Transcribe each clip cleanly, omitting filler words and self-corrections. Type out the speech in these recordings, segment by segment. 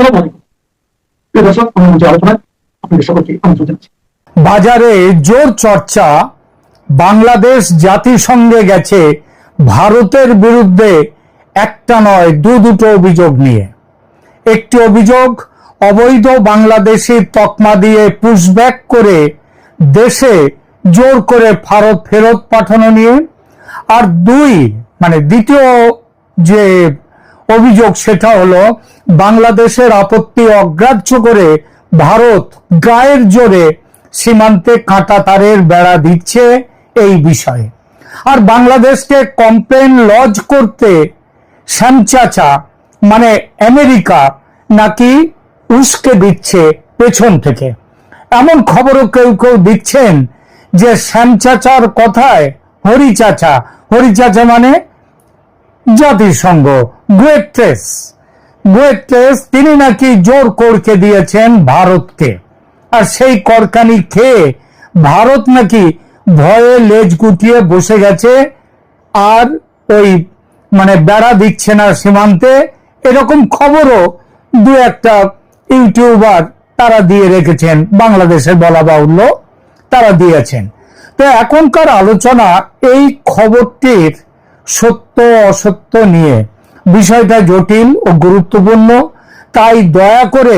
আসসালামু আলাইকুম প্রিয় দর্শক, আমরা যে আলোচনায় আপনাদের সকলকে আমন্ত্রণ জানাচ্ছি। বাজারে জোর চর্চা, বাংলাদেশ জাতিসংঘে গেছে ভারতের বিরুদ্ধে একটা নয় দুটো অভিযোগ নিয়ে। একটি অভিযোগ অবৈধ বাংলাদেশি তকমা দিয়ে পুশব্যাক করে দেশে জোর করে ফেরত পাঠানো নিয়ে, আর দ্বিতীয় যে অভিযোগ সেটা হলো বাংলাদেশের আপত্তি অগ্রাহ্য করে ভারত গায়ের জোরে সীমান্তে কাঁটা তারের বেড়া দিচ্ছে এই বিষয়ে। আর বাংলাদেশকে কমপ্লেন লজ করতে শ্যামচাচা মানে আমেরিকা নাকি উস্কে দিচ্ছে পেছন থেকে। এমন খবরও কেউ কেউ দিচ্ছেন যে শ্যামচাচার কথায় হরিচাচা মানে জাতিসংঘ গুয়েট্রেস তিনি নাকি জোর করকে দিয়েছেন ভারতকে। আর সেই করকানি খেয়ে ভারত নাকি ভয়ে লেজ গুটিয়ে বসে গেছে, আর বেড়া দিচ্ছে না সীমান্তে। এরকম খবরও দু একটা ইউটিউবার তারা দিয়ে রেখেছেন, বাংলাদেশের বলা বাহুল্য তারা দিয়েছেন। তো এখনকার আলোচনা এই খবরটির সত্য অসত্য নিয়ে। বিষয়টা জটিল ও গুরুত্বপূর্ণ, তাই দয়া করে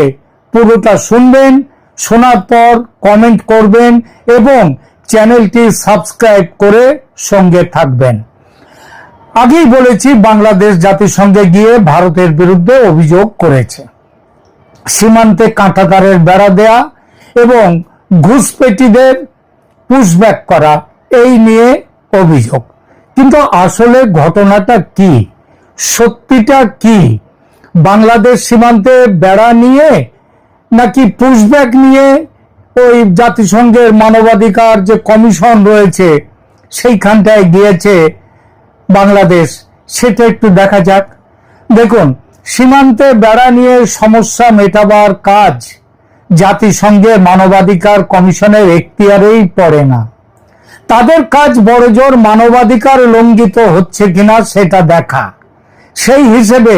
পুরোটা শুনবেন, শোনার পর কমেন্ট করবেন এবং চ্যানেলটি সাবস্ক্রাইব করে সঙ্গে থাকবেন। আগেই বলেছি, বাংলাদেশ জাতিসংঘে গিয়ে ভারতের বিরুদ্ধে অভিযোগ করেছে সীমান্তে কাঁটাতারের বেড়া দেয়া এবং ঘুষপেটিদের পুশব্যাক করা, এই নিয়ে অভিযোগ। কিন্তু আসলে ঘটনাটা কি, সত্যিটা কি? বাংলাদেশ সীমান্তে বেড়া নিয়ে নাকি পুশব্যাক নিয়ে ওই জাতিসংঘের মানবাধিকার যে কমিশন রয়েছে সেইখানটায় গিয়েছে বাংলাদেশ, সেটা একটু দেখা যাক। দেখুন, সীমান্তে বেড়া নিয়ে সমস্যা মেটাবার কাজ জাতিসংঘের মানবাধিকার কমিশনের এখতিয়ারেই পড়ে না। তাদের কাজ বড়জোর মানবাধিকার লঙ্ঘিত হচ্ছে কিনা সেটা দেখা। সেই হিসেবে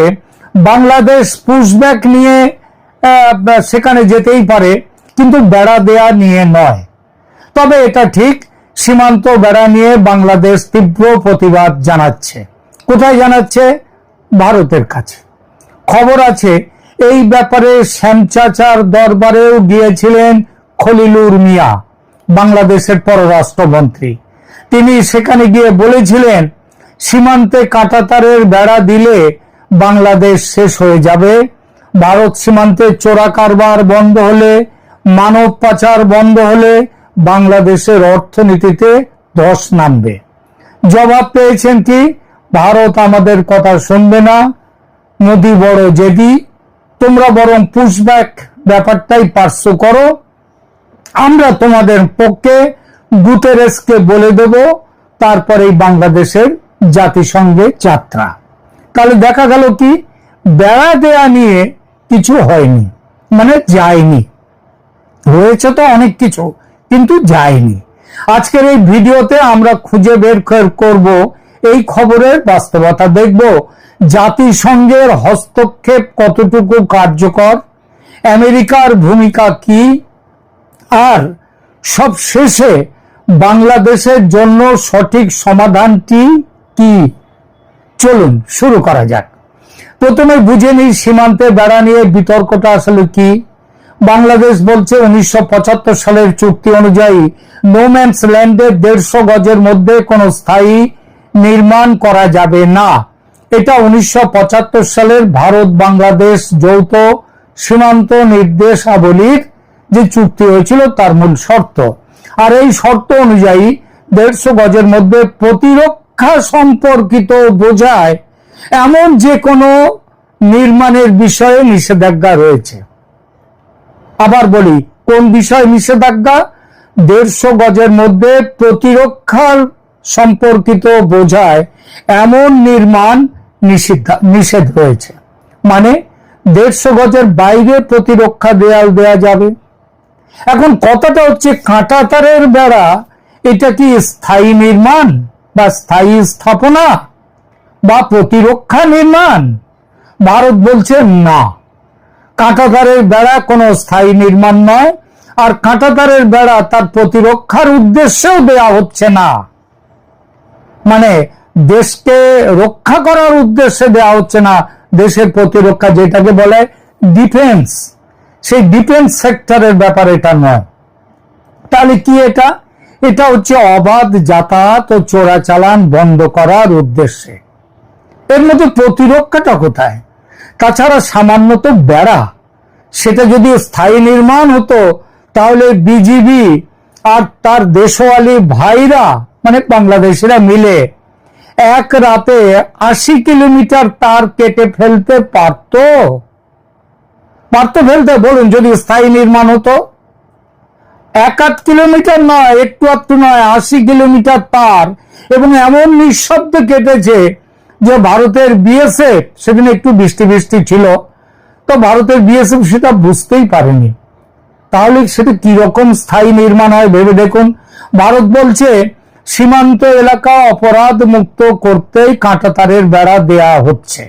বাংলাদেশ পুশব্যাক নিয়ে সেখানে যেতেই পারে, কিন্তু বেড়া দেয়া নিয়ে নয়। তবে এটা ঠিক, সীমান্ত বেড়া নিয়ে বাংলাদেশ তীব্র প্রতিবাদ জানাচ্ছে। কোথায় জানাচ্ছে? ভারতের কাছে। খবর আছে এই ব্যাপারে শ্যামচাচার দরবারেও গিয়েছিলেন খলিলুর মিয়া, বাংলাদেশের পররাষ্ট্রমন্ত্রী। তিনি সেখানে গিয়ে বলেছিলেন সীমান্তে কাঁটাতারের বেড়া দিলে বাংলাদেশ শেষ হয়ে যাবে, ভারত সীমান্তে চোরা কারবার বন্ধ হলে, মানব পাচার বন্ধ হলে বাংলাদেশের অর্থনীতিতে ধস নামবে। জবাব পেয়েছেন কি? ভারত আমাদের কথা শুনবে না, মোদি বড় জেদি, তোমরা বরং পুশব্যাক ব্যাপারটাই পার্শ্ব করো, আমরা তোমাদের পক্ষে গুতেরেসকে বলে দেব, তারপরেই বাংলাদেশের জাতিসংঘে যাত্রা। তাহলে দেখা গেল কি, বেড়া দেয়া নিয়ে কিছু হয়নি, মানে যায়নি। হয়েছে তো অনেক কিছু, কিন্তু যায়নি। আজকের এই ভিডিওতে আমরা খুঁজে বের করব এই খবরের বাস্তবতা, দেখব জাতিসংঘের হস্তক্ষেপ কতটুকু কার্যকর, আমেরিকার ভূমিকা কি, আর সব শেষে বাংলাদেশের জন্য সঠিক সমাধানটি কি। চলুন শুরু করা যাক। প্রথমে বুঝে নিই সীমান্তে বেড়া নিয়ে বিতর্কটা আসলে কি। বাংলাদেশ বলছে 1975 সালের চুক্তি অনুযায়ী নোম্যান্স ল্যান্ডের 150 গজের মধ্যে কোনো স্থায়ী নির্মাণ করা যাবে না। এটা 1975 সালের ভারত বাংলাদেশ যৌথ সীমান্ত নির্দেশাবলীর যে চুক্তি হয়েছিল তার মূল শর্ত। আর এই শর্ত অনুযায়ী 150 গজের মধ্যে প্রতিরক্ষা সম্পর্কিত বোঝায় এমন যে কোনো নির্মাণের বিষয়ে নিষেধাজ্ঞা রয়েছে। আবার বলি, কোন বিষয় নিষেধাজ্ঞা? 150 গজের মধ্যে প্রতিরক্ষার সম্পর্কিত বোঝায় এমন নির্মাণ নিষেধ রয়েছে। মানে 150 গজের বাইরে প্রতিরক্ষা দেয়াল দেয়া যাবে। এখন কথাটা হচ্ছে, কাঁটাতারের বেড়া এটা কি স্থায়ী নির্মাণ বা স্থায়ী স্থাপনা বা প্রতিরক্ষা নির্মাণ? ভারত বলছে না, কাঁটাতারের বেড়া কোনো স্থায়ী নির্মাণ নয়, আর কাঁটাতারের বেড়া তার প্রতিরক্ষার উদ্দেশ্যেও দেয়া হচ্ছে না, মানে দেশকে রক্ষা করার উদ্দেশ্যে দেওয়া হচ্ছে না, দেশের প্রতিরক্ষা যেটাকে বলে ডিফেন্স, সেই ডিফেন্স সেক্টরের ব্যাপার এটা নয়। তাহলে কি এটা? এটা হচ্ছে অবাধ যাতায়াত ও চোরাচালান বন্ধ করার উদ্দেশ্যে। এর মধ্যে প্রতিরক্ষাটা কোথায়? তাছাড়া সামান্য তো বেড়া, সেটা যদি স্থায়ী নির্মাণ হতো তাহলে বিজিবি আর তার দেশওয়ালি ভাইরা মানে বাংলাদেশিরা মিলে এক রাতে 80 কিলোমিটার তার কেটে ফেলতে পারতো ফেলতে, বলুন, যদি স্থায়ী নির্মাণ হতো। 1-8 কিলোমিটার নয়, একটু একটু নয়, 80 কিলোমিটার তার, এবং এমন নিঃশব্দ কেটেছে যে ভারতের বিএসএফ, সেদিন একটু বৃষ্টি বৃষ্টি ছিল, তো ভারতের বিএসএফ সেটা বুঝতেই পারেনি। তাহলে সেটা কিরকম স্থায়ী নির্মাণ হয় ভেবে দেখুন। ভারত বলছে সীমান্ত এলাকা অপরাধ মুক্ত করতেই কাঁটাতারের বেড়া দেয়া হচ্ছে,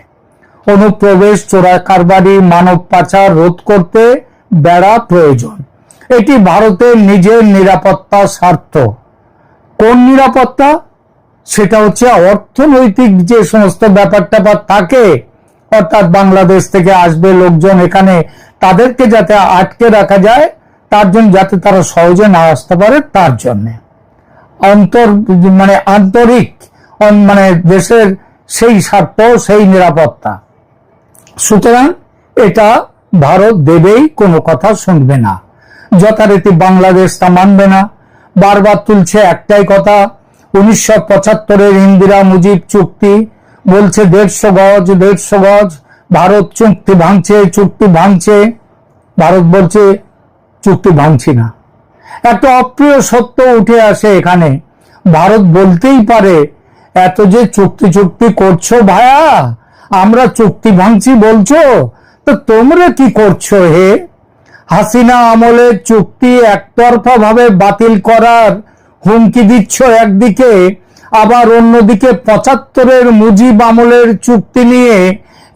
অনুপ্রবেশ, চোরা কারবারি, মানব পাচার রোধ করতে বেড়া প্রয়োজন। এটি ভারতের নিজের নিরাপত্তা স্বার্থ। কোন নিরাপত্তা? সেটা হচ্ছে অর্থনৈতিক যে সমস্ত ব্যাপার ট্যাপার থাকে, অর্থাৎ বাংলাদেশ থেকে আসবে লোকজন এখানে, তাদেরকে যাতে আটকে রাখা যায়, তার জন্য, যাতে তারা সহজে না আসতে পারে, তার জন্য আন্তরিক মানে দেশের সেই স্বার্থ, সেই নিরাপত্তা। সুতরাং এটা ভারত দেবেই, কোনো কথা শুনবে না, যথারীতি বাংলাদেশ তা মানবে না। বারবার তুলছে একটাই কথা, 1975-এর ইন্দিরা মুজিব চুক্তি, বলছে 150 গজ 150 গজ, ভারত চুক্তি ভাঙছে। ভারত বলছে চুক্তি ভাঙছি না। একটা অপ্রিয় সত্য উঠে আসে এখানে, ভারত বলতেই পারে, এত যে চুক্তি করছো ভাইয়া, আমরা চুক্তি ভাঙছি বলছো, তো তোমরা কি করছো হে? হাসিনা আমলের চুক্তি একতরফা ভাবে বাতিল করার হুমকি দিচ্ছ একদিকে, আবার অন্যদিকে 75-এর মুজিব আমলের চুক্তি নিয়ে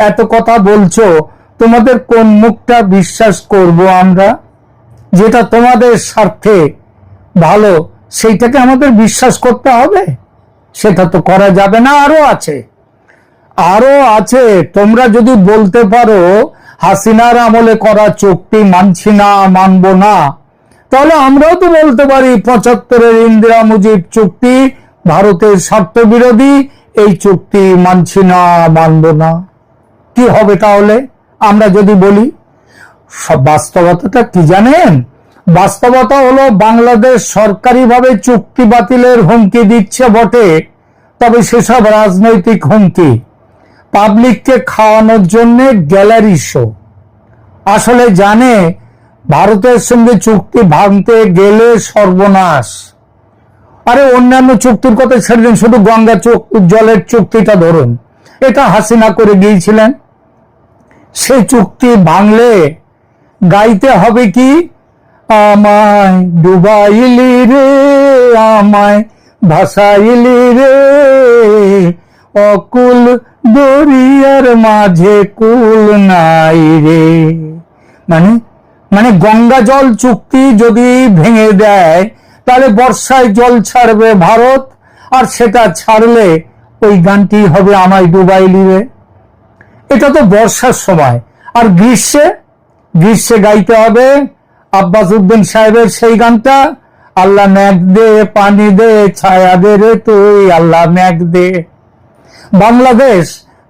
এত কথা বলছো। তোমাদের কোন মুখটা বিশ্বাস করব আমরা? যেটা তোমাদের স্বার্থে ভালো সেইটাকে আমাদের বিশ্বাস করতে হবে? সেটা তো করা যাবে না। আরো আছে। তোমরা যদি বলতে পারো হাসিনার আমলে করা চুক্তি মানছি না, মানবো না, তাহলে আমরাও তো বলতে পারি 75-এর ইন্দিরা মুজিব চুক্তি ভারতের স্বার্থ বিরোধী, এই চুক্তি মানছি না, মানবো না। কি হবে তাহলে আমরা যদি বলি? সব বাস্তবতাটা কি জানেন? বাস্তবতা হলো বাংলাদেশ সরকারিভাবে চুক্তি বাতিলের হুমকি দিচ্ছে বটে, তবে সেসব রাজনৈতিক হুমকি, পাবলিককে খাওয়ানোর জন্য গ্যালারি শো। আসলে জানে ভারতের সঙ্গে চুক্তি ভাঙতে গেলে সর্বনাশ। আরে অন্যান্য চুক্তির কথা ছেড়ে দিন, শুধু গঙ্গা জলের চুক্তিটা ধরুন, এটা হাসিনা করে গিয়েছিলেন। সেই চুক্তি ভাঙলে গাইতে হবে কি? আমায় ডুবাইলি রে, আমায় ভাসাইলি রে, অকুল দরিয়ার মাঝে কুল নাই রে। মানে গঙ্গা জল চুক্তি যদি ভেঙে দেয়, তাহলে বর্ষায় জল ছাড়বে ভারত, আর সেটা ছাড়লে ওই গানটি হবে আমায় ডুবাইলি রে। এটা তো বর্ষার সময়। আর গ্রীষ্মে গাইতে হবে আব্বাস উদ্দিন সাহেবের সেই গানটা, আল্লাহ মেঘ দে, পানি দে, ছায়া দে রে তুই, আল্লাহ মেঘ দে। বাংলাদেশ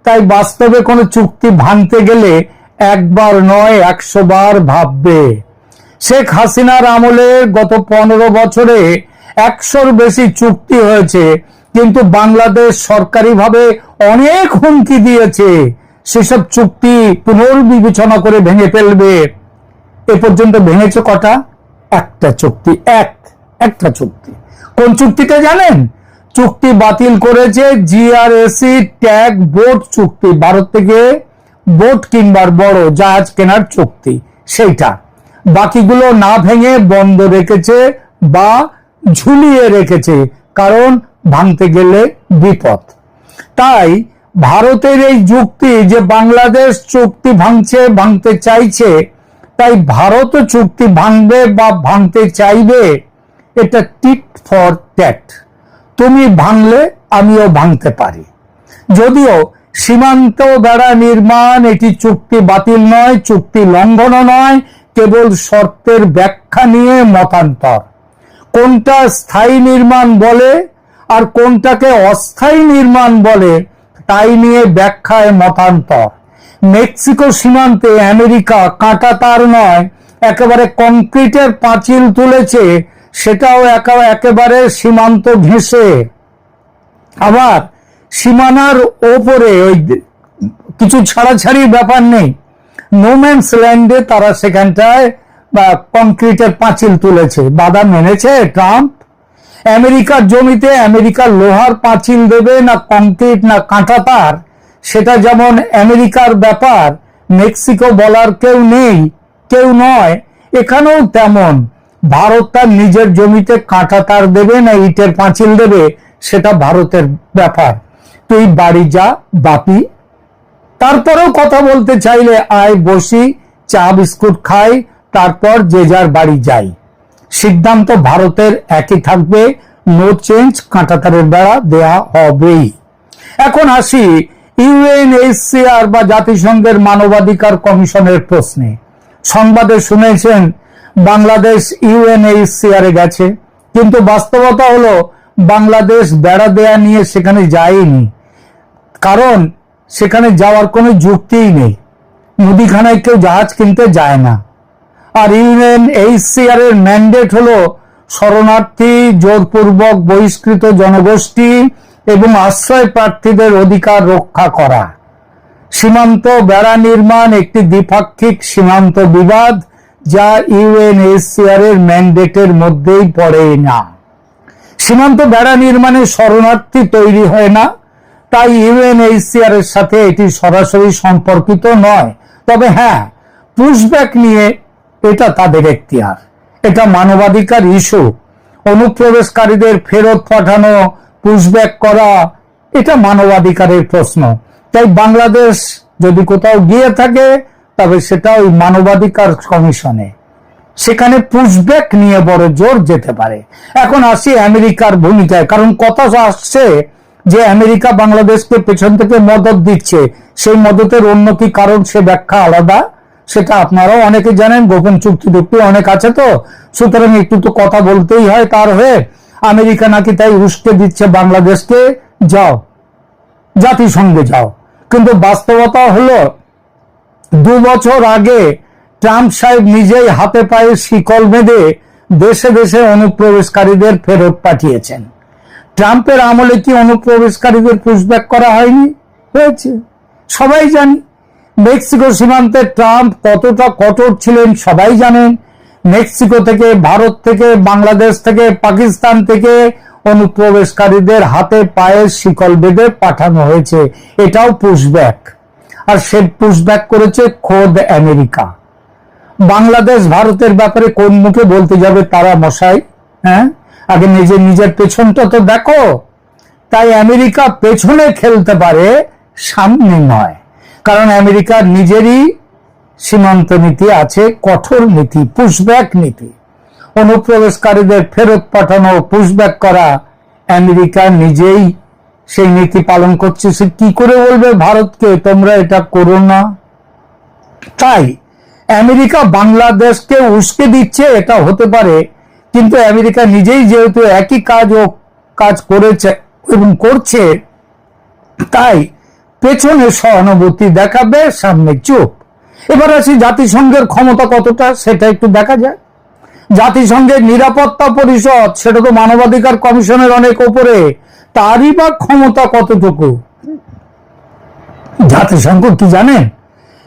তাই বাস্তবে কোনো চুক্তি ভাঙতে গেলে একবার নয় 100 বার ভাববে। শেখ হাসিনার আমলে গত 15 বছরে 100-র বেশি চুক্তি হয়েছে, কিন্তু বাংলাদেশ সরকারিভাবে অনেক হুমকি দিয়েছে সেসব চুক্তি পুনর্বিবেচনা করে ভেঙে ফেলবে। এ পর্যন্ত ভেঙেছে কটা? একটা চুক্তি। একটা চুক্তি। কোন চুক্তিটা জানেন? চুক্তি বাতিল করেছে জিআরএসি ট্যাগ বোট চুক্তি, ভারত থেকে বোট কিনবার বড় জাহাজ কেনার চুক্তি, সেইটা। বাকিগুলো না ভেঙে বন্ধ রেখেছে বা ঝুলিয়ে রেখেছে, কারণ ভাঙতে গেলে বিপদ। তাই ভারতের এই যুক্তি যে বাংলাদেশ চুক্তি ভাঙতে চাইছে, তাই ভারতও চুক্তি ভাঙবে বা ভাঙতে চাইবে, এটা টিট ফর ট্যাট। তুমি ভাঙলে আমিও ভাঙতে পারি। যদিও সীমান্ত বেড়া নির্মাণ এটি চুক্তি বাতিল নয়, চুক্তি লঙ্ঘনও নয়, কেবল শর্তের ব্যাখ্যা নিয়ে মতান্তর। কোনটা স্থায়ী নির্মাণ বলে আর কোনটাকে অস্থায়ী নির্মাণ বলে তাই নিয়ে ব্যাখ্যায় মতান্তর। মেক্সিকো সীমান্তে আমেরিকা কাঁটা তার নয়, একেবারে কংক্রিটের পাঁচিল তুলেছে, সেটাও একেবারে সীমান্ত ঘেঁষে। আবার সীমানার ওপরে ওই কিছু ছাড়াছাড়ির ব্যাপার নেই, নোম্যান্স ল্যান্ডে তারা সেখানটায় কংক্রিটের পাঁচিল তুলেছে। বাধা মেনেছে ট্রাম্প? আমেরিকার জমিতে আমেরিকার লোহার পাঁচিল দেবে না কংক্রিট না কাঁটা তার, সেটা যেমন আমেরিকার ব্যাপার, মেক্সিকো বলার কেউ নেই, কেউ নয়। এখানেও তেমন, ভারত তার নিজের জমিতে কাঁটা তার দেবে না ইটের পাঁচিল দেবে, সেটা ভারতের ব্যাপার। তুই বাড়ি যা বাপি। তারপরেও কথা বলতে চাইলে আয় বসি, চা বিস্কুট খাই, তারপর যে যার বাড়ি যাই। সিদ্ধান্ত ভারতের একই থাকবে, নো চেঞ্জ, কাঁটাতারের বেড়া দেয়া হবেই। এখন আসি ইউএনএইচসিআর বা জাতিসংঘের মানবাধিকার কমিশনের প্রশ্নে। সংবাদে শুনেছেন বাংলাদেশ ইউএনএইচসিআর এ গেছে, কিন্তু বাস্তবতা হলো বাংলাদেশ বেড়া দেয়া নিয়ে সেখানে যায়নি, কারণ সেখানে যাওয়ার কোনো যুক্তিই নেই। মুদিখানায় কেউ জাহাজ কিনতে যায় না। আর ইউএনএইচসিআর এর ম্যান্ডেট হলো শরণার্থী, জোরপূর্বক বহিষ্কৃত জনগোষ্ঠী এবং আশ্রয় প্রার্থীদের অধিকার রক্ষা করা। সীমান্ত বেড়া নির্মাণ একটি দ্বিপাক্ষিক সীমান্ত বিবাদ, যা ইউএনএইচসিআর এর ম্যান্ডেটের মধ্যেই পড়ে না। সীমান্ত বেড়া নির্মাণে শরণার্থী তৈরি হয় না, তাই ইউএনএইচসিআর এর সাথে এটি সরাসরি সম্পর্কিত নয়। তবে হ্যাঁ, পুশব্যাক নিয়ে এটা তাদের এখতিয়ার, এটা মানবাধিকার ইস্যু। অনুপ্রবেশকারীদের ফেরত পাঠানো, পুশব্যাক করা, এটা মানবাধিকারের প্রশ্ন। তাই বাংলাদেশ যদি কোথাও গিয়ে থাকে তবে সেটা ওই মানবাধিকার কমিশনে, সেখানে পুশব্যাক নিয়ে বড় জোর যেতে পারে। এখন আসি আমেরিকার ভূমিকায়, কারণ কথা আসছে যে আমেরিকা বাংলাদেশকে পেছন থেকে মদদ দিচ্ছে। সেই মদতের অন্য কি কারণ, সে ব্যাখ্যা আলাদা, সেটা আপনারাও অনেকে জানেন। গোপন চুক্তি টুক্তি অনেক আছে, তো সুতরাং একটু তো কথা বলতেই হয় তার হয়ে। আমেরিকা নাকি তাই উস্কে দিচ্ছে বাংলাদেশকে, যাও জাতিসংঘে যাও। কিন্তু বাস্তবতা হলো 2 বছর আগে ট্রাম্প সাহেব নিজেই হাতে পায়ে শিকল বেঁধে দেশে দেশে অনুপ্রবেশকারীদের ফেরত পাঠিয়েছেন। ট্রাম্পের আমলে কি অনুপ্রবেশকারীদের পুশব্যাক করা হয়নি? হয়েছে, সবাই জানি। মেক্সিকো সীমান্তে ট্রাম্প কতটা কঠোর ছিলেন সবাই জানেন। মেক্সিকো থেকে, ভারত থেকে, বাংলাদেশ থেকে, পাকিস্তান থেকে অনুপ্রবেশকারীদের হাতে পায়ে শিকল বেঁধে পাঠানো হয়েছে, এটাও পুশব্যাক। আর সে পুশব্যাক করেছে খোদ আমেরিকা। বাংলাদেশ ভারতের ব্যাপারে কোন মুখে বলতে যাবে তারা মশাই? হ্যাঁ, আগে নিজের পেছনটা তো দেখো। তাই আমেরিকা পেছনে খেলতে পারে, সামনে নয়, কারণ আমেরিকার নিজেরই সীমান্ত নীতি আছে, কঠোর নীতি, পুশব্যাক নীতি। অনুপ্রবেশকারীদের ফেরত পাঠানো, পুশব্যাক করা, আমেরিকা নিজেই সেই নীতি পালন করছে। সে কি করে বলবে ভারতকে তোমরা এটা করো না? তাই আমেরিকা বাংলাদেশকে উস্কে দিচ্ছে, এটা হতে পারে, কিন্তু আমেরিকা নিজেই যেহেতু একই কাজ করেছে এবং করছে, তাই পেছনে সহানুভূতি দেখাবে, সামনে চুপ। এবার আসি জাতিসংঘের ক্ষমতা কতটা, সেটা একটু দেখা যায়। জাতিসংঘের নিরাপত্তা পরিষদ, সেটা তো মানবাধিকার কমিশনের অনেক উপরে, তারই বা ক্ষমতা কতটুকু? জাতিসংঘ কি জানেন?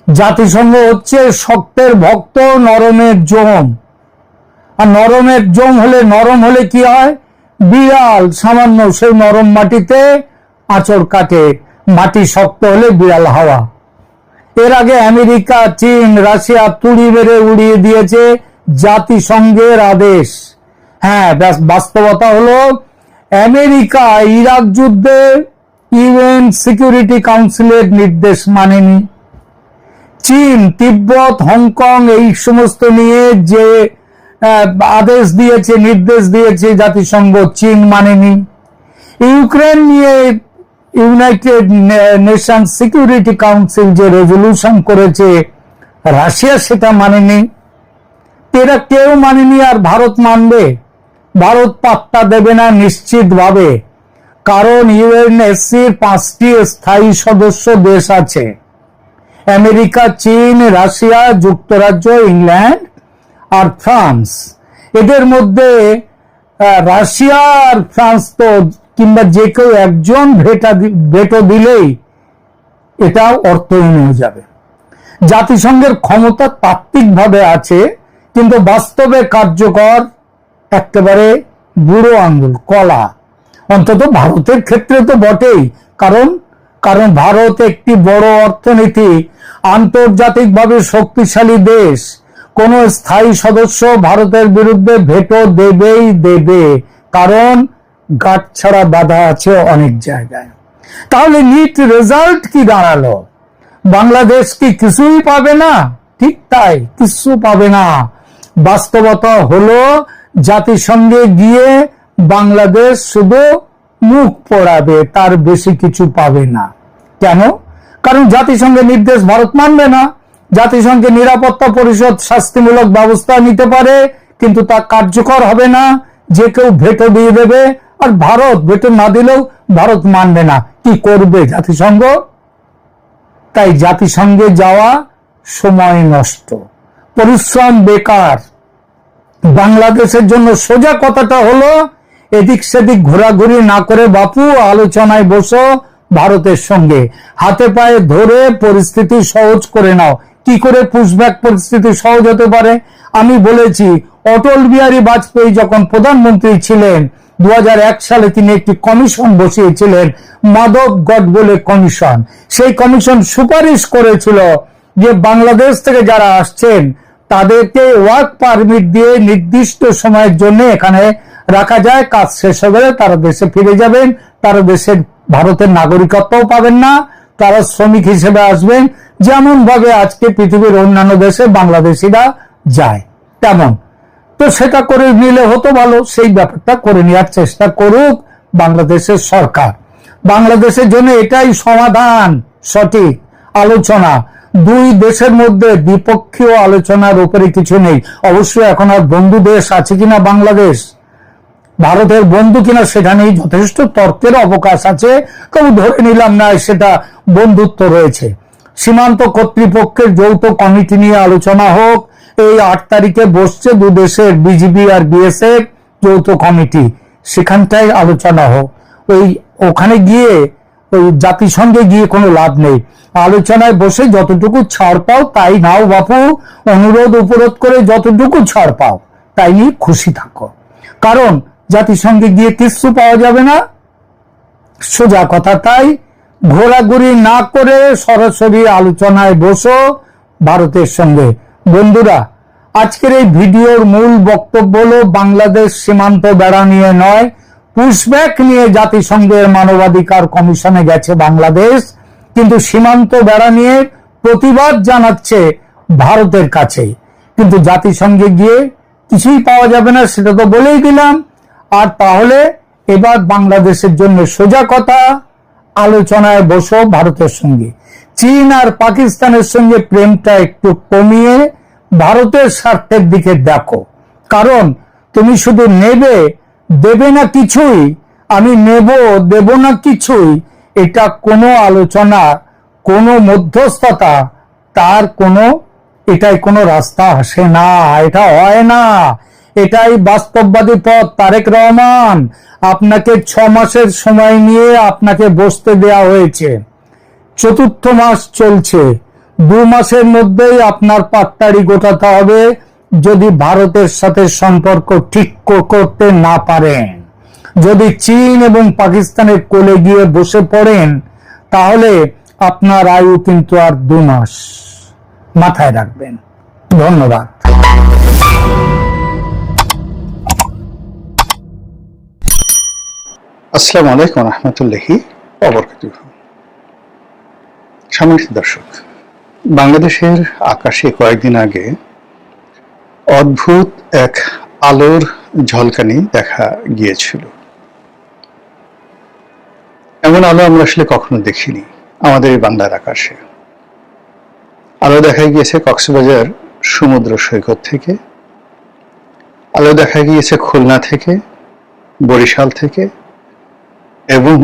জাতিসংঘ হচ্ছে শক্তের ভক্ত, নরমের জম। আর নরম হলে কি হয়? বিড়াল সামান্য সেই নরম মাটিতে আঁচড় কাটে, মাটি শক্ত হলে বিড়াল হাওয়া। এর আগে আমেরিকা, চীন, রাশিয়া তুড়ি মেরে উড়িয়ে দিয়েছে জাতিসংঘের আদেশ। হ্যাঁ, বাস্তবতা হলো আমেরিকা ইরাক যুদ্ধে ইউএন সিকিউরিটি কাউন্সিলের নির্দেশ মানেনি। চীন তিব্বত হংকং এই সমস্ত নিয়ে যে আদেশ দিয়েছে, নির্দেশ দিয়েছে জাতিসংঘ, চীন মানেনি। ইউক্রেন নিয়ে ইউনাইটেড নেশন সিকিউরিটি কাউন্সিল যে রেজলিউশন করেছে, রাশিয়া সেটা মানেনি। এরা কেউ মানেনি, আর ভারত মানবে? ভারত পাত্তা দেবে না নিশ্চিতভাবে, কারণ ইউএনএসসির 5টি স্থায়ী সদস্য দেশ আছে: আমেরিকা, চীন, রাশিয়া, যুক্তরাজ্য, ইংল্যান্ড আর ফ্রান্স। এদের মধ্যে রাশিয়া আর ফ্রান্স তো কিংবা যে কেউ একজন ভেটো দিলেই এটা অর্থহীন হয়ে যাবে। জাতিসংঘের ক্ষমতা তাত্ত্বিকভাবে আছে, কিন্তু বাস্তবে কার্যকর একেবারে বুড়ো আঙ্গুল, কলা। অন্তত ভারতের ক্ষেত্রে তো বটেই, কারণ ভারত একটি বড় অর্থনীতি, আন্তর্জাতিকভাবে শক্তিশালী দেশ। কোন স্থায়ী সদস্য ভারতের বিরুদ্ধে ভেটো দেবেই দেবে, কারণ গাঁটছড়া বাধা আছে অনেক জায়গায়। তাহলে নিট রেজাল্ট কি দাঁড়ালো? বাংলাদেশ কি কিছুই পাবে না? ঠিক তাই, কিছু পাবে না। বাস্তবতা হলো জাতিসংঘে গিয়ে বাংলাদেশ শুধু মুখ পোড়াবে, তার বেশি কিছু পাবে না। কেন? কারণ জাতিসংঘের নির্দেশ ভারত মানবে না। জাতিসংঘের নিরাপত্তা পরিষদ শাস্তিমূলক ব্যবস্থা নিতে পারে, কিন্তু তা কার্যকর হবে না। যে কেউ ভেটো দিয়ে দেবে, আর ভারত ভেটো না দিলেও ভারত মানবে না। কি করবে জাতিসংঘ? তাই জাতিসংঘে যাওয়া সময় নষ্ট, পরিশ্রম বেকার। বাংলাদেশের জন্য সোজা কথাটা হলো, এদিক সেদিক ঘোরাঘুরি না করে বাপু আলোচনায় বসো ভারতের সঙ্গে, হাতে পায়ে ধরে পরিস্থিতি সহজ করে নাও। কি করে পুশব্যাক পরিস্থিতি সহজ হতে পারে? আমি বলেছি, অটল বিহারী বাজপেয়ী যখন প্রধানমন্ত্রী ছিলেন 2001 সালে তিনি একটি কমিশন বসিয়েছিলেন, মাধব গড বলে কমিশন। সেই কমিশন সুপারিশ করেছিল যে বাংলাদেশ থেকে যারা আসছেন তাদেরকে ওয়ার্ক পারমিট দিয়ে নির্দিষ্ট সময়ের জন্য এখানে রাখা যায়, কাজ শেষ হবে তারা দেশে ফিরে যাবেন, তারা দেশের ভারতের নাগরিকত্বও পাবেন না, তারা শ্রমিক হিসেবে আসবেন, যেমন ভাবে আজকে পৃথিবীর অন্যান্য দেশে বাংলাদেশিরা যায় তেমন। তো সেটা করে নিলে হতো ভালো, সেই ব্যাপারটা করে নেওয়ার চেষ্টা করুক বাংলাদেশের সরকার। বাংলাদেশের জন্য এটাই সমাধান, সঠিক আলোচনা। দুই দেশের মধ্যে দ্বিপক্ষীয় আলোচনার উপরে কিছু নেই। অবশ্যই এখন আর বন্ধু দেশ আছে কিনা বাংলাদেশ, ভারতের বন্ধু কিনা সেটা নেই, যথেষ্ট তর্কের অবকাশ আছে। তবু ধরে নিলাম না সেটা বন্ধুত্ব রয়েছে। সীমান্ত কর্তৃপক্ষের যৌথ কমিটি নিয়ে আলোচনা হোক। এই 8 তারিখে বসছে দু দেশের বিজিবি আর বিএসএফ যৌথ কমিটি, সেখানটায় আলোচনা হোক। ওখানে গিয়ে ওই জাতিসংঘে গিয়ে কোনো লাভ নেই। আলোচনায় বসে যতটুকু ছাড় পাও তাই নাও বাপু, অনুরোধ উপরোধ করে যতটুকু ছাড় পাও তাই নিয়ে খুশি থাকো। কারণ জাতিসংঘে গিয়ে কিছু পাওয়া যাবে না, সোজা কথা। তাই ঘোরাঘুরি না করে সরাসরি আলোচনায় বসো ভারতের সঙ্গে। বন্ধুরা, আজকের এই ভিডিওর মূল বক্তব্য হলো বাংলাদেশ সীমান্ত বেড়া নিয়ে নয়, পুশব্যাক নিয়ে জাতিসংঘের মানবাধিকার কমিশনে গেছে বাংলাদেশ, কিন্তু সীমান্ত বেড়া নিয়ে প্রতিবাদ জানাচ্ছে ভারতের কাছে। কিন্তু জাতিসংঘে গিয়ে কিছুই পাওয়া যাবে না, সেটা তো বলেই দিলাম। আর তাহলে এবার বাংলাদেশের জন্য সোজা কথা, আলোচনায় বসো ভারতের সঙ্গে। চীন আর পাকিস্তানের সঙ্গে প্রেমটা একটু কমিয়ে ভারতের স্বার্থের দিকে দেখো। কারণ তুমি শুধু নেবে, দেবে না কিছুই, আমি নেব দেব না কিছুই, এটা কোনো আলোচনা, কোনো মধ্যস্থতা, তার এটাই কোনো রাস্তা আসে না, এটা হয় না। এটাই বাস্তববাদী পথ। তারেক রহমান, আপনাকে 6 মাসের সময় নিয়ে আপনাকে বসতে দেয়া হয়েছে, 4র্থ মাস চলছে। 2 মাসের মধ্যেই আপনার পাট্টারি গোটাতে হবে যদি ভারতের সাথে সম্পর্ক ঠিক করতে না পারেন। যদি চীন এবং পাকিস্তানের কোলে গিয়ে বসে পড়েন তাহলে আপনার আয়ু কিন্তু আর 2 মাস, মাথায় রাখবেন। ধন্যবাদ। আসসালামু আলাইকুম রহমতুল্লাহি অবরকাতুহু। সম্মানিত দর্শক, বাংলাদেশের আকাশে কয়েকদিন আগে অদ্ভুত এক আলোর ঝলকানি দেখা গিয়েছিল। এমন আলো আমরা আসলে কখনো দেখিনি আমাদের এই বাংলার আকাশে। আলো দেখা গিয়েছে কক্সবাজার সমুদ্র সৈকত থেকে, আলো দেখা গিয়েছে খুলনা থেকে, বরিশাল থেকে এবং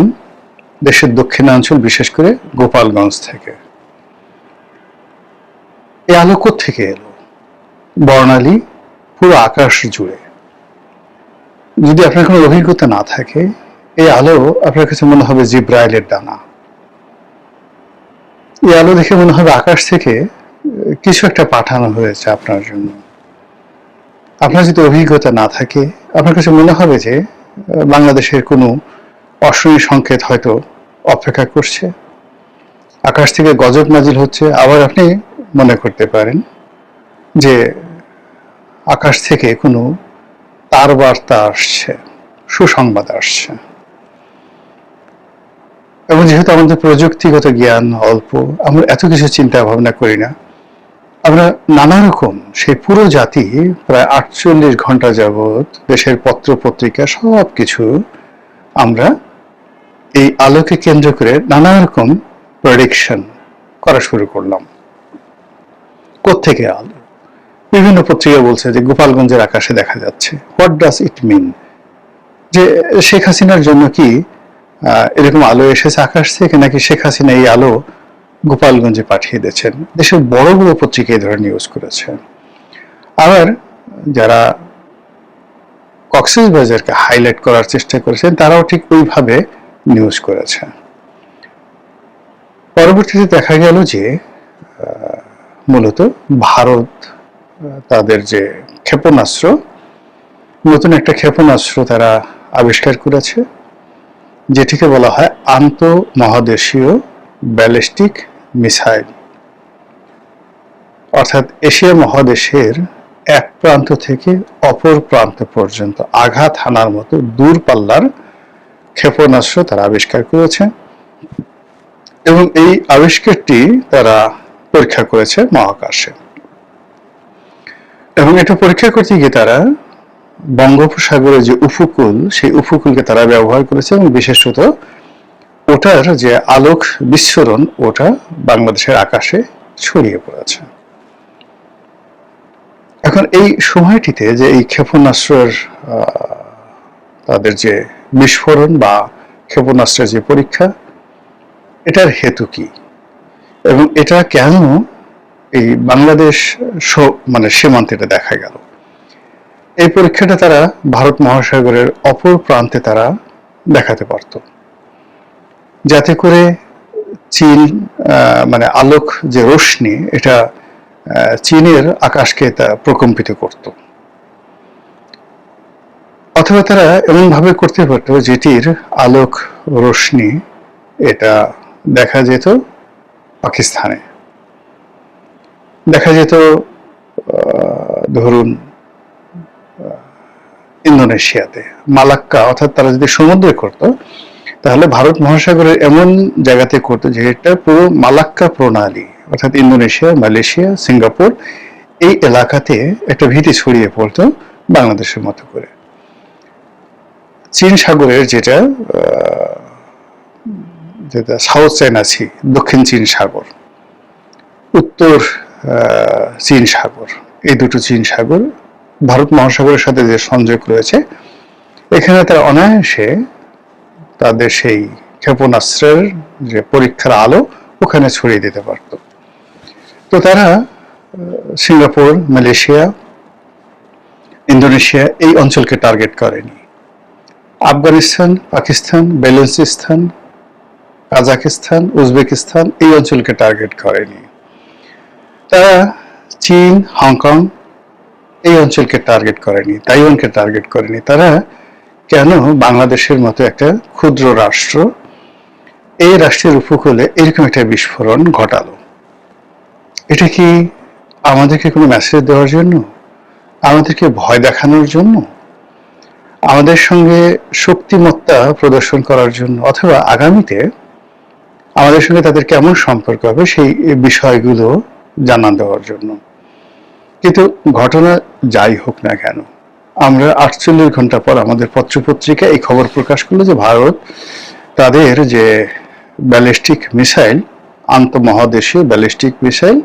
দেশের দক্ষিণাঞ্চল বিশেষ করে গোপালগঞ্জ থেকে। এই আলো থেকে এলো বর্ণালী পুরো আকাশ জুড়ে। যদি আপনার কোনো অভিজ্ঞতা না থাকে, এই আলো আপনার কাছে মনে হবে জিব্রাইলের ডানা। এই আলো দেখে মনে হবে আকাশ থেকে কিছু একটা পাঠানো হয়েছে আপনার জন্য। আপনার যদি অভিজ্ঞতা না থাকে, আপনার কাছে মনে হবে যে বাংলাদেশের কোনো অশনি সংকেত হয়তো অপেক্ষা করছে, আকাশ থেকে গজব নাজিল হচ্ছে। আবার আপনি মনে করতে পারেন যে আকাশ থেকে কোনো তার বার্তা আসছে, সুসংবাদ আসছে। এবং যেহেতু আমাদের প্রযুক্তিগত জ্ঞান অল্প, আমরা এত কিছু চিন্তা ভাবনা করি না। আমরা নানা রকম সেই পুরো জাতি প্রায় 48 ঘন্টা যাবৎ দেশের পত্র পত্রিকা সব কিছু আমরা এই আলোকে কেন্দ্র করে নানা রকম প্রেডিকশন করা শুরু করলাম। কোত্থেকে আলো? বিভিন্ন পত্রিকা বলছে যে গোপালগঞ্জের আকাশে দেখা যাচ্ছে। হোয়াট ডাজ ইট মিন? যে শেখ হাসিনার জন্য কি এরকম আলো এসেছে আকাশ থেকে, নাকি শেখ হাসিনা এই আলো গোপালগঞ্জে পাঠিয়ে দিয়েছেন? দেশের বড় বড় পত্রিকা এই ধরনের নিউজ করেছে। আবার যারা কক্সবাজারকে হাইলাইট করার চেষ্টা করেছেন, তারাও ঠিক ওইভাবে নিউজ করেছে। পরবর্তীতে দেখা গেল যে মূলত ভারত তাদের যে ক্ষেপণাস্ত্র, নতুন একটা ক্ষেপণাস্ত্র তারা আবিষ্কার করেছে, যেটিকে বলা হয় আন্তঃমহাদেশীয় ব্যালিস্টিক মিসাইল। অর্থাৎ এশিয়া মহাদেশের এক প্রান্ত থেকে অপর প্রান্ত পর্যন্ত আঘাত হানার মতো দূরপাল্লার ক্ষেপণাস্ত্র তারা আবিষ্কার করেছে এবং এই আবিষ্কারটি তারা পরীক্ষা করেছে মহাকাশে। এবং এটা পরীক্ষা করতে গিয়ে তারা বঙ্গোপসাগরের যে উপকূল, সেই উপকূলকে তারা ব্যবহার করেছে এবং বিশেষত ওটার যে আলোক বিস্ফোরণ, ওটা বাংলাদেশের আকাশে ছড়িয়ে পড়েছে। এখন এই সময়টিতে যে এই ক্ষেপণাস্ত্রের তাদের যে বিস্ফোরণ বা ক্ষেপণাস্ত্রের যে পরীক্ষা, এটার হেতু কি এবং এটা কেন এই বাংলাদেশ মানে সীমান্তে এটা দেখা গেল? এই পরীক্ষাটা তারা ভারত মহাসাগরের অপর প্রান্তে তারা দেখাতে পারত, যাতে করে চীন মানে আলোক যে রশ্মি, এটা চীনের আকাশকে তা প্রকম্পিত করত। অথবা তারা এমন ভাবে করতে পারত যেটির আলোক রশ্মি এটা দেখা যেত পাকিস্তানে, দেখা যেত ধরুন ইন্দোনেশিয়াতে, মালাক্কা। অর্থাৎ তারা যদি সমুদ্রে করত, তাহলে ভারত মহাসাগরের এমন জায়গাতে করতো যেটা পুরো মালাক্কা প্রণালী, অর্থাৎ ইন্দোনেশিয়া, মালয়েশিয়া, সিঙ্গাপুর, এই এলাকাতে একটা ভীতি ছড়িয়ে পড়তো বাংলাদেশের মতো করে। চীন সাগরের যেটা সাউথ চায়না সি, দক্ষিণ চীন সাগর, উত্তর চীন সাগর, এই দুটো চীন সাগর ভারত মহাসাগরের সাথে যে সংযোগ রয়েছে, এখানে তারা অনায়াসে তাদের সেই ক্ষেপণাস্ত্রের যে পরীক্ষার আলো ওখানে ছড়িয়ে দিতে পারত। তো তারা সিঙ্গাপুর, মালয়েশিয়া, ইন্দোনেশিয়া এই অঞ্চলকে টার্গেট করেনি। আফগানিস্তান, পাকিস্তান, বেলুচিস্তান, কাজাকিস্তান, উজবেকিস্তান এই অঞ্চলকে টার্গেট করেনি। তারা চীন, হংকং এই অঞ্চলকে টার্গেট করেনি, তাইওয়ানকে টার্গেট করেনি। তারা কেন বাংলাদেশের মতো একটা ক্ষুদ্র রাষ্ট্র, এই রাষ্ট্রের উপকূলে এরকম একটা বিস্ফোরণ ঘটালো? এটা কি আমাদেরকে কোনো মেসেজ দেওয়ার জন্য, আমাদেরকে ভয় দেখানোর জন্য, আমাদের সঙ্গে শক্তিমত্তা প্রদর্শন করার জন্য, অথবা আগামীতে আমাদের সঙ্গে তাদের কেমন সম্পর্ক হবে সেই বিষয়গুলো জানান দেওয়ার জন্য। কিন্তু ঘটনা যাই হোক না কেন, আমরা 48 ঘন্টা পর আমাদের পত্রপত্রিকা এই খবর প্রকাশ করলো যে ভারত তাদের যে ব্যালিস্টিক মিসাইল, আন্তঃমহাদেশীয় ব্যালিস্টিক মিসাইল,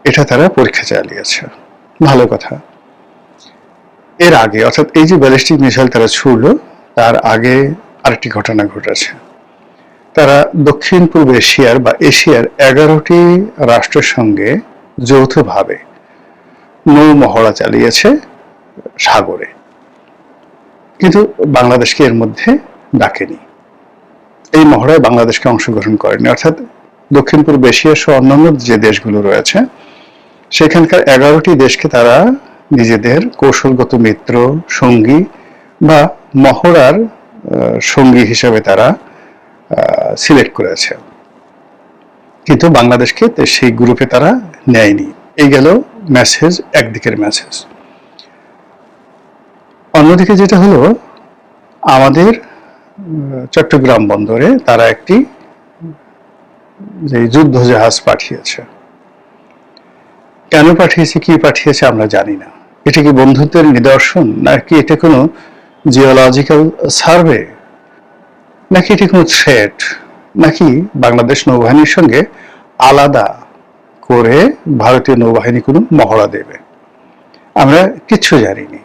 এটা তারা পরীক্ষা চালিয়েছে। ভালো কথা। এর আগে, অর্থাৎ এই যে ব্যালিস্টিক মিসাইল তারা ছুড়লো, তার আগে আরেকটি ঘটনা ঘটেছে। তারা দক্ষিণ পূর্ব এশিয়ার বা এশিয়ার 11টি রাষ্ট্রের সঙ্গে যৌথভাবে নৌ মহড়া চালিয়েছে সাগরে, কিন্তু বাংলাদেশকে এর মধ্যে ডাকেনি। এই মহড়ায় বাংলাদেশকে অংশগ্রহণ করেনি। অর্থাৎ দক্ষিণ পূর্ব এশিয়া সহ অন্যান্য যে দেশগুলো রয়েছে সেখানকার 11টি দেশকে তারা নিজেদের কৌশলগত মিত্র, সঙ্গী বা মহড়ার সঙ্গী হিসেবে তারা সিলেক্ট করেছে, কিন্তু বাংলাদেশকে সেই গ্রুপে তারা নেয়নি। এই গেল মেসেজ, একদিকের মেসেজ। অন্যদিকে যেটা হলো, আমাদের চট্টগ্রাম বন্দরে তারা একটি যে যুদ্ধ জাহাজ পাঠিয়েছে। কেন পাঠিয়েছে, কি পাঠিয়েছে আমরা জানি না। এটা কি বন্ধুত্বের নিদর্শন, নাকি এটা কোনো জিওলজিক্যাল সার্ভে, নাকি এটি কোনো থ্রেট, নাকি বাংলাদেশ নৌবাহিনীর সঙ্গে আলাদা করে ভারতীয় নৌবাহিনী কোনো মহড়া দেবে, আমরা কিচ্ছু জানিনি।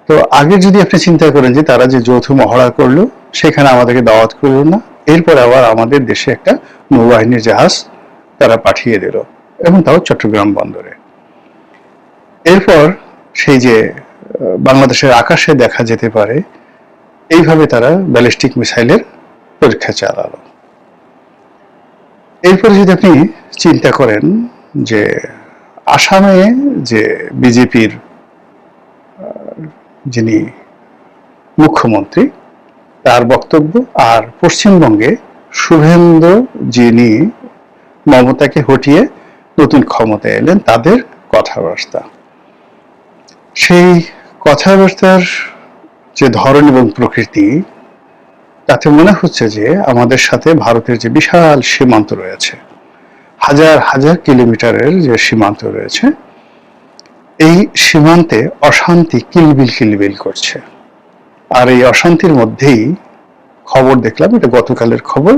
তো আগে যদি আপনি চিন্তা করেন যে তারা যে যৌথ মহড়া করলো, সেখানে আমাদেরকে দাওয়াত করলো না, এরপর আবার আমাদের দেশে একটা নৌবাহিনীর জাহাজ তারা পাঠিয়ে দিল, এবং তাও চট্টগ্রাম বন্দরে। এরপর সেই যে বাংলাদেশের আকাশে দেখা যেতে পারে, এইভাবে তারা ব্যালিস্টিক মিসাইলের পরীক্ষা চালালো। এরপরে যদি আপনি চিন্তা করেন যে আসামে যে বিজেপির যিনি মুখ্যমন্ত্রী, তার বক্তব্য, আর পশ্চিমবঙ্গে শুভেন্দু যিনি মমতাকে হটিয়ে নতুন ক্ষমতায় এলেন, তাদের কথাবার্তা, সেই কথাবার্তার যে ধরন এবং প্রকৃতি, তাতে মনে হচ্ছে যে আমাদের সাথে ভারতের যে বিশাল সীমান্ত রয়েছে, হাজার হাজার কিলোমিটারের যে সীমান্ত রয়েছে, এই সীমান্তে অশান্তি কিলবিল কিলবিল করছে। আর এই অশান্তির মধ্যেই খবর দেখলাম, এটা গতকালের খবর,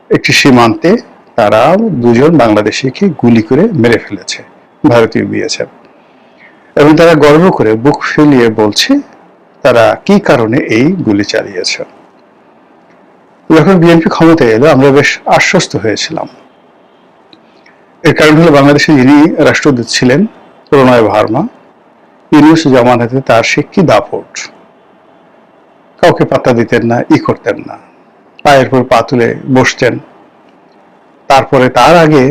একটি সীমান্তে তারা দুজন বাংলাদেশিকে গুলি করে মেরে ফেলেছে ভারতীয় বিএসএফ, এবং তারা গর্ব করে বুক ফুলিয়ে বলছে তারা কি কারণে এই গুলি চালিয়েছে। যখন বিএনপি ক্ষমতায় এলো, আমরা বেশ আশ্বস্ত হয়েছিলাম। এর কারণ হলো, বাংলাদেশে যিনি রাষ্ট্রদূত ছিলেন প্রণয় ভার্মা, ইউনূস জামানাতে তার সে কি দাপট, কাউকে পাত্তা দিতেন না, করতেন না, পায়ের পর পা তুলে বসতেন। তারপরে তার আগে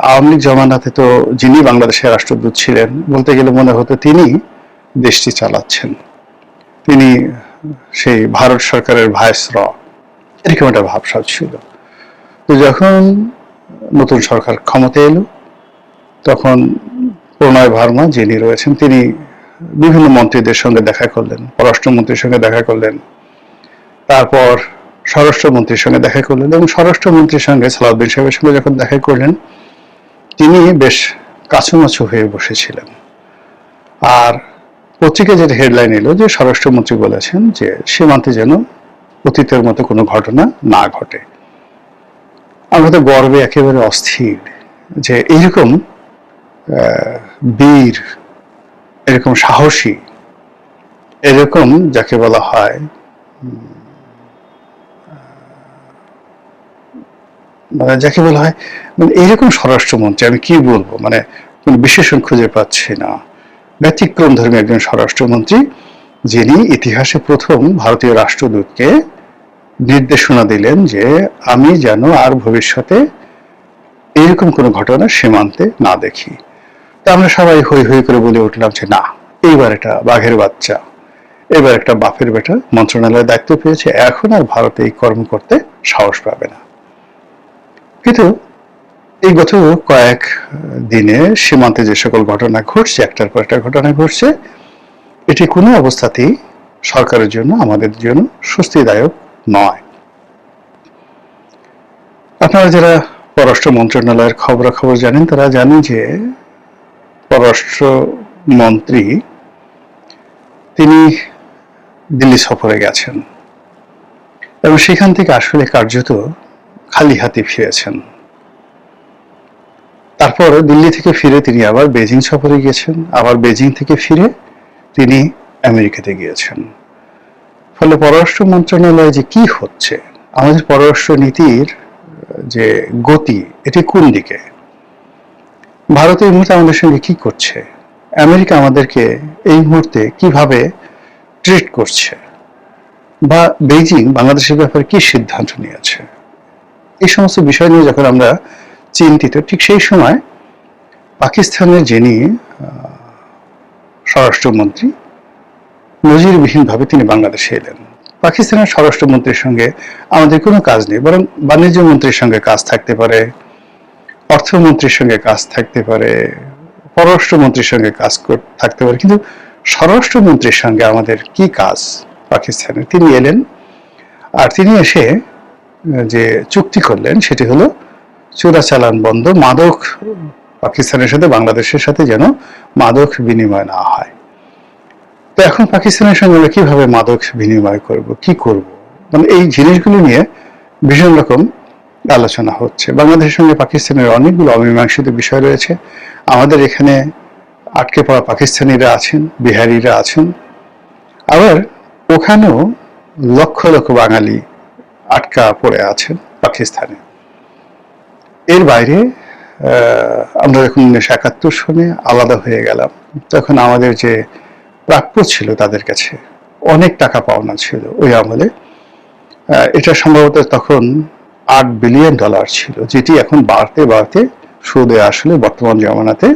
আওয়ামী লীগ জমানাতে তো যিনি বাংলাদেশের রাষ্ট্রদূত ছিলেন, বলতে গেলে মনে হতো তিনি দেশটি চালাচ্ছেন, তিনি সেই ভারত সরকারের ভাইসর, এরকম একটা ভাবসাব ছিল। তো যখন নতুন সরকার ক্ষমতায় এলো, তখন প্রণয় ভার্মা যিনি রয়েছেন, তিনি বিভিন্ন মন্ত্রীদের সঙ্গে দেখা করলেন, পররাষ্ট্রমন্ত্রীর সঙ্গে দেখা করলেন, তারপর স্বরাষ্ট্রমন্ত্রীর সঙ্গে দেখা করলেন, এবং স্বরাষ্ট্রমন্ত্রীর সঙ্গে সালাউদ্দিন সাহেবের সঙ্গে যখন দেখা করলেন, তিনি বেশ কাছুমাছু হয়ে বসেছিলেন। আর পত্রিকায় যেটা হেডলাইন এলো যে স্বরাষ্ট্রমন্ত্রী বলেছেন যে সীমান্তে যেন অতীতের মতো কোনো ঘটনা না ঘটে। আমরা তো গর্বে একেবারে অস্থির যে এইরকম বীর, এরকম সাহসী, এরকম যাকে বলা হয় মানে এরকম স্বরাষ্ট্রমন্ত্রী, আমি কি বলবো, মানে কোন বিশেষণ খুঁজে পাচ্ছি না। ব্যতিক্রম ধর্মী একজন স্বরাষ্ট্রমন্ত্রী, যিনি ইতিহাসে প্রথম ভারতীয় রাষ্ট্রদূতকে নির্দেশনা দিলেন যে আমি যেন আর ভবিষ্যতে এরকম কোনো ঘটনা সীমান্তে না দেখি। তা আমরা সবাই হই হই করে বলে উঠলাম যে না, এইবার এটা বাঘের বাচ্চা, এবার একটা বাপের বেটা মন্ত্রণালয়ের দায়িত্ব পেয়েছে, এখন আর ভারতে এই কর্ম করতে সাহস পাবে না। কিন্তু এই গত কয়েক দিনে সীমান্তে যে সকল ঘটনা ঘটছে, একটার পর একটা ঘটনা ঘটছে, এটি কোনো অবস্থাতেই সরকারের জন্য, আমাদের জন্য স্বস্তিদায়ক নয়। আপনারা যারা পররাষ্ট্র মন্ত্রণালয়ের খবরাখবর জানেন তারা জানেন যে পররাষ্ট্র মন্ত্রী তিনি দিল্লি সফরে গেছেন এবং সেখান থেকে আসলে কার্যত খালি হাতে ফিরেছেন। তারপর দিল্লি থেকে ফিরে তিনি আবার বেজিং সফরে গিয়েছেন, আবার বেজিং থেকে ফিরে তিনি আমেরিকাতে গিয়েছেন। ফলে পররাষ্ট্র মন্ত্রণালয়ে যে কি হচ্ছে, আমাদের পররাষ্ট্র নীতির যে গতি, এটি কোন দিকে, ভারত এই মুহূর্তে আমাদের সঙ্গে কি করছে, আমেরিকা আমাদেরকে এই মুহূর্তে কিভাবে ট্রিট করছে, বা বেইজিং বাংলাদেশের ব্যাপারে কি সিদ্ধান্ত নিয়েছে, এই সমস্ত বিষয় নিয়ে যখন আমরা চিন্তিত, ঠিক সেই সময় পাকিস্তানের যিনি স্বরাষ্ট্রমন্ত্রী নজিরবিহীনভাবে তিনি বাংলাদেশে এলেন। পাকিস্তানের স্বরাষ্ট্রমন্ত্রীর সঙ্গে আমাদের কোনো কাজ নেই, বরং বাণিজ্য মন্ত্রীর সঙ্গে কাজ থাকতে পারে, অর্থমন্ত্রীর সঙ্গে কাজ থাকতে পারে, পররাষ্ট্রমন্ত্রীর সঙ্গে কাজ থাকতে পারে, কিন্তু স্বরাষ্ট্রমন্ত্রীর সঙ্গে আমাদের কি কাজ পাকিস্তানের? তিনি এলেন আর তিনি এসে যে চুক্তি করলেন সেটি হলো চোরাচালান বন্ধ, মাদক পাকিস্তানের সাথে বাংলাদেশের সাথে যেন মাদক বিনিময় না হয়। তো এখন পাকিস্তানের সঙ্গে আমরা কিভাবে মাদক বিনিময় করব, কি করব, মানে এই জিনিসগুলো নিয়ে ভীষণ রকম আলোচনা হচ্ছে। বাংলাদেশের সঙ্গে পাকিস্তানের অনেকগুলো অমীমাংসিত বিষয় রয়েছে। আমাদের এখানে আটকে পড়া পাকিস্তানিরা আছেন, বিহারিরা আছেন, আবার ওখানেও লক্ষ লক্ষ বাঙালি আটকা পড়ে আছেন পাকিস্তানে। এর বাইরে আমরা যখন 1971 সনে আলাদা হয়ে গেলাম, তখন আমাদের যে প্রাপ্য ছিল তাদের কাছে অনেক টাকা পাওনা ছিল ওই আমলে। এটা সম্ভবত তখন $8 বিলিয়ন ছিল, যেটি এখন বাড়তে বাড়তে সুদে আসলে বর্তমান জমানাতে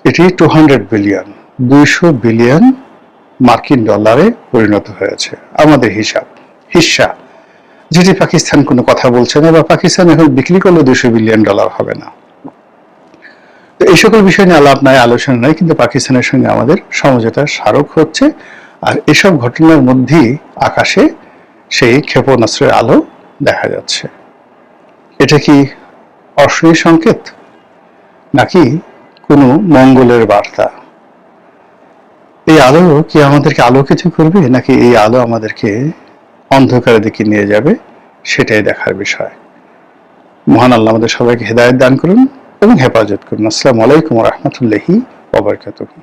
এটি 200 বিলিয়ন, 200 বিলিয়ন মার্কিন ডলারে পরিণত হয়েছে আমাদের হিস্সা, যেটি পাকিস্তান কোনো কথা বলছে না, বা পাকিস্তান এখন বিক্রি করলে $200 বিলিয়ন হবে না। তো এই সকল বিষয় নিয়ে আলাপ নাই, আলোচনা নাই, কিন্তু পাকিস্তানের সঙ্গে আমাদের সমঝোতার স্মারক হচ্ছে। আর এসব ঘটনার মধ্যেই আকাশে সেই ক্ষেপণাস্ত্রের আলো দেখা যাচ্ছে। এটা কি অশনি সংকেত, নাকি কোনো মঙ্গলের বার্তা? এই আলো কি আমাদেরকে আলোকিত করবে, নাকি এই আলো আমাদেরকে অন্ধকারের দিকে নিয়ে যাবে, সেটাই দেখার বিষয়। মহান আল্লাহ আমাদের সবাইকে হেদায়েত দান করুন এবং হেফাজত করুন। আসসালামু আলাইকুম ওয়া রাহমাতুল্লাহি ওয়া বারাকাতুহু।